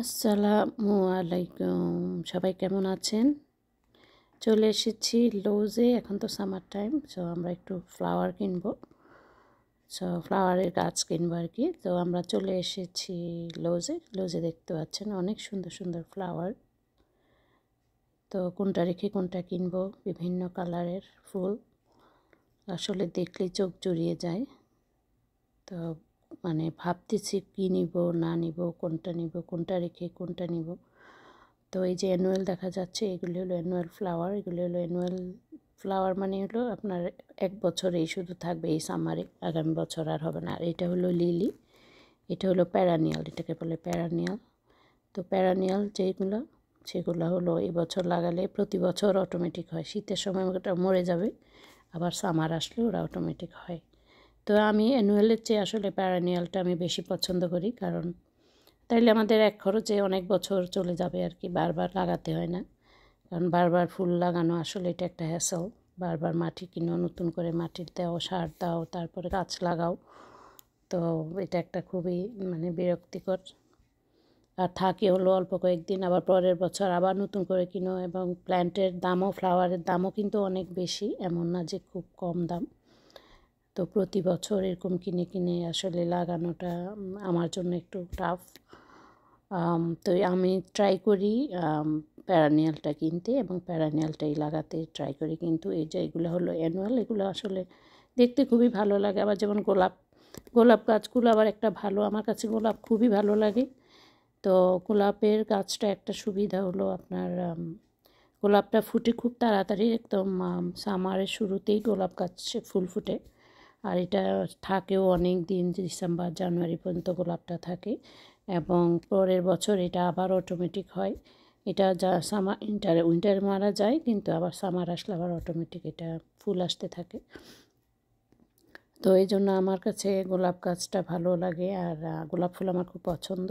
আসসালামু আলাইকুম, সবাই কেমন আছেন? চলে এসেছি লজে। এখন তো সামার টাইম, সো আমরা একটু ফ্লাওয়ার কিনবো। সো ফ্লাওয়ারের গাছ কিনবো আর কি। তো আমরা চলে এসেছি লজে দেখতে পাচ্ছেন অনেক সুন্দর সুন্দর ফ্লাওয়ার। তো কোনটা রেখে কোনটা কিনবো, বিভিন্ন কালারের ফুল আসলে দেখলেই চোখ জুড়িয়ে যায়। তো মানে ভাবতেছি কী নিব না নিব, কোনটা নিব, কোনটা রেখে কোনটা নিব। তো এই যে অ্যানুয়াল দেখা যাচ্ছে, এগুলি হলো অ্যানুয়াল ফ্লাওয়ার। এগুলি হলো অ্যানুয়াল ফ্লাওয়ার, মানে হলো আপনার এক বছরেই শুধু থাকবে, এই সামারে, আগামী বছর আর হবে না। আর এটা হলো লিলি, এটা হলো প্যারানিয়াল, এটাকে বলে প্যারানিয়াল। তো প্যারানিয়াল যেগুলো, সেগুলো হলো এই বছর লাগালে প্রতি বছর অটোমেটিক হয়। শীতের সময় ওটা মরে যাবে, আবার সামার আসলে ওরা অটোমেটিক হয়। তো আমি অ্যানুয়ালের চেয়ে আসলে প্যারানিয়ালটা আমি বেশি পছন্দ করি, কারণ তাইলে আমাদের এক খরচে অনেক বছর চলে যাবে আর কি, বারবার লাগাতে হয় না। কারণ বারবার ফুল লাগানো আসলে এটা একটা হ্যাসল। বারবার মাটি কিনো, নতুন করে মাটির দাও, সার দাও, তারপরে গাছ লাগাও। তো এটা একটা খুবই মানে বিরক্তিকর। আর থাকে হলো অল্প কয়েকদিন, আবার পরের বছর আবার নতুন করে কিনো। এবং প্ল্যান্টের দামও, ফ্লাওয়ারের দামও কিন্তু অনেক বেশি, এমন না যে খুব কম দাম। তো প্রতি বছর এরকম কিনে কিনে আসলে লাগানোটা আমার জন্য একটু টাফ। তো আমি ট্রাই করি প্যারানিয়ালটা কিনতে, এবং প্যারানিয়ালটাই লাগাতে ট্রাই করি। কিন্তু এই যে এগুলো হলো অ্যানুয়াল, এগুলো আসলে দেখতে খুবই ভালো লাগে। আবার যেমন গোলাপ গাছগুলো আবার একটা ভালো, আমার কাছে গোলাপ খুবই ভালো লাগে। তো গোলাপের গাছটা একটা সুবিধা হলো আপনার, গোলাপটা ফুটে খুব তাড়াতাড়ি, একদম সামারের শুরুতেই গোলাপ গাছে ফুল ফুটে। আর এটা থাকেও অনেক দিন, ডিসেম্বর জানুয়ারি পর্যন্ত গোলাপটা থাকে। এবং পরের বছর এটা আবার অটোমেটিক হয়। এটা যা উইন্টারে মারা যায়, কিন্তু আবার সামার আসলে আবার অটোমেটিক এটা ফুল আসতে থাকে। তো এই জন্য আমার কাছে গোলাপ গাছটা ভালো লাগে। আর গোলাপ ফুল আমার খুব পছন্দ।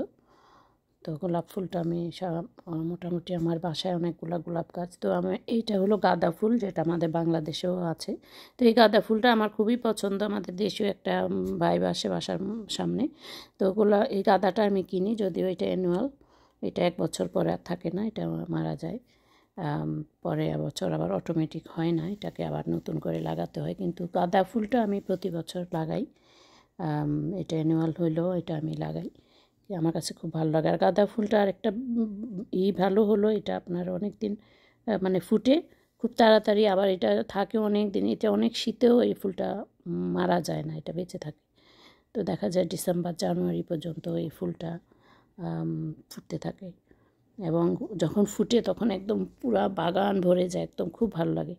তো গোলাপ ফুলটা আমি মোটামুটি আমার বাসায় অনেকগুলো গোলাপ গাছ। তো এইটা হলো গাঁদা ফুল, যেটা আমাদের বাংলাদেশেও আছে। তো এই গাঁদা ফুলটা আমার খুবই পছন্দ। আমাদের দেশেও একটা ভাই বাসে বাসার সামনে। তো এই গাঁদাটা আমি কিনি, যদিও এটা অ্যানুয়াল, এটা এক বছর পরে আর থাকে না, এটা মারা যায়। পরে বছর আবার অটোমেটিক হয় না, এটাকে আবার নতুন করে লাগাতে হয়। কিন্তু গাঁদা ফুলটা আমি প্রতি বছর লাগাই। এটা অ্যানুয়াল হইলেও এটা আমি লাগাই, আমার কাছে খুব ভালো লাগে। আর গাঁদা ফুলটা আর একটা ভালো হলো, এটা আপনার অনেক দিন মানে ফুটে খুব তাড়াতাড়ি, আবার এটা থাকে অনেক দিন। এটা অনেক শীতেও এই ফুলটা মারা যায় না, এটা বেঁচে থাকে। তো দেখা যায় ডিসেম্বর জানুয়ারি পর্যন্ত এই ফুলটা ফুটতে থাকে। এবং যখন ফুটে তখন একদম পুরা বাগান ভরে যায়, একদম খুব ভালো লাগে।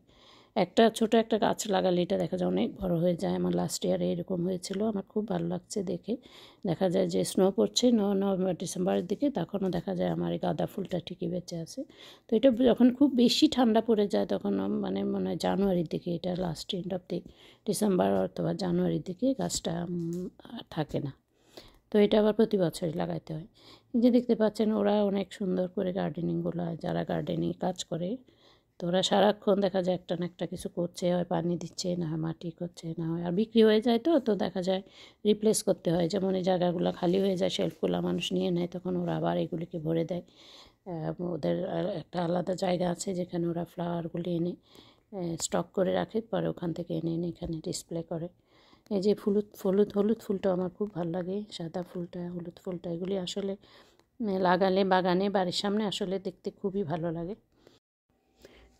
একটা ছোট একটা গাছ লাগালে এটা দেখা যায় অনেক বড় হয়ে যায়। আমার লাস্ট ইয়ারে এরকম হয়েছিল, আমার খুব ভালো লাগছে দেখে। দেখা যায় যে স্নো পড়ছে নভেম্বর ডিসেম্বরের দিকে, তখনও দেখা যায় আমার এই গাঁদা ফুলটা ঠিকই বেঁচে আছে। তো এটা যখন খুব বেশি ঠান্ডা পড়ে যায়, তখন মানে মনে হয় জানুয়ারির দিকে, এটা last end of the December অথবা জানুয়ারির দিকে গাছটা থাকে না। তো এটা আবার প্রতি বছরই লাগাইতে হয়। যে দেখতে পাচ্ছেন ওরা অনেক সুন্দর করে গার্ডেনিংগুলো, যারা গার্ডেনিং কাজ করে, তো ওরা সারাক্ষণ দেখা যায় একটা না একটা কিছু করছে, হয় পানি দিচ্ছে, না হয় মাটি করছে, না হয় আর বিক্রি হয়ে যায়। তো দেখা যায় রিপ্লেস করতে হয়। যেমন এই জায়গাগুলো খালি হয়ে যায়, শেলফগুলো মানুষ নিয়ে নেয়, তখন ওরা আবার এগুলিকে ভরে দেয়। ওদের একটা আলাদা জায়গা আছে যেখানে ওরা ফ্লাওয়ারগুলি এনে স্টক করে রাখে, পরে ওখান থেকে এনে এনে এখানে ডিসপ্লে করে। এই যে হলুদ ফুলটা আমার খুব ভালো লাগে, সাদা ফুলটা, হলুদ ফুলটা, এগুলি আসলে লাগালে বাগানে, বাড়ির সামনে আসলে দেখতে খুবই ভালো লাগে।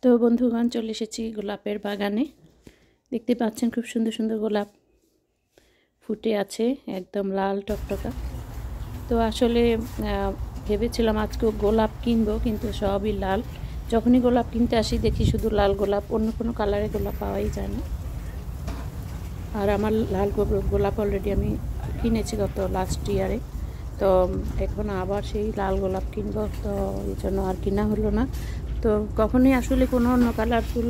তো বন্ধুগণ, চলে এসেছি গোলাপের বাগানে। দেখতে পাচ্ছেন খুব সুন্দর সুন্দর গোলাপ ফুটে আছে, একদম লাল টকটকা। তো আসলে ভেবেছিলাম আজকেও গোলাপ কিনবো, কিন্তু সবই লাল। যখনই গোলাপ কিনতে আসি দেখি শুধু লাল গোলাপ, অন্য কোনো কালারের গোলাপ পাওয়াই যায় না। আর আমার লাল গোলাপ অলরেডি আমি কিনেছি গত লাস্ট ইয়ারে। তো এখন আবার সেই লাল গোলাপ কিনবো, তো এই জন্য আর কিনা হলো না। তো কখনোই আসলে কোনো অন্য কালারফুল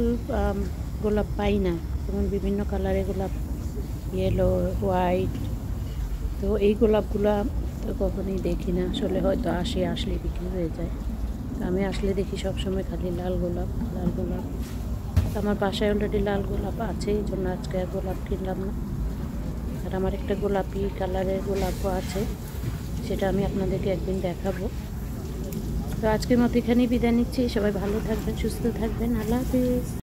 গোলাপ পাই না, যেমন বিভিন্ন কালারের গোলাপ, ইয়েলো, হোয়াইট। তো এই গোলাপগুলো তো কখনোই দেখি না আসলে, হয়তো আসলে বিক্রি হয়ে যায়। তো আমি আসলে দেখি সবসময় খালি লাল গোলাপ। আমার বাসায় অলরেডি লাল গোলাপ আছে, এই জন্য আজকে আর গোলাপ কিনলাম না। আর আমার একটা গোলাপি কালারের গোলাপও আছে, সেটা আমি আপনাদেরকে একদিন দেখাবো। তো আজকের মতো এখানেই বিদায় নিচ্ছি। সবাই ভালো থাকবেন, সুস্থ থাকবেন। আল্লাহ হাফিজ।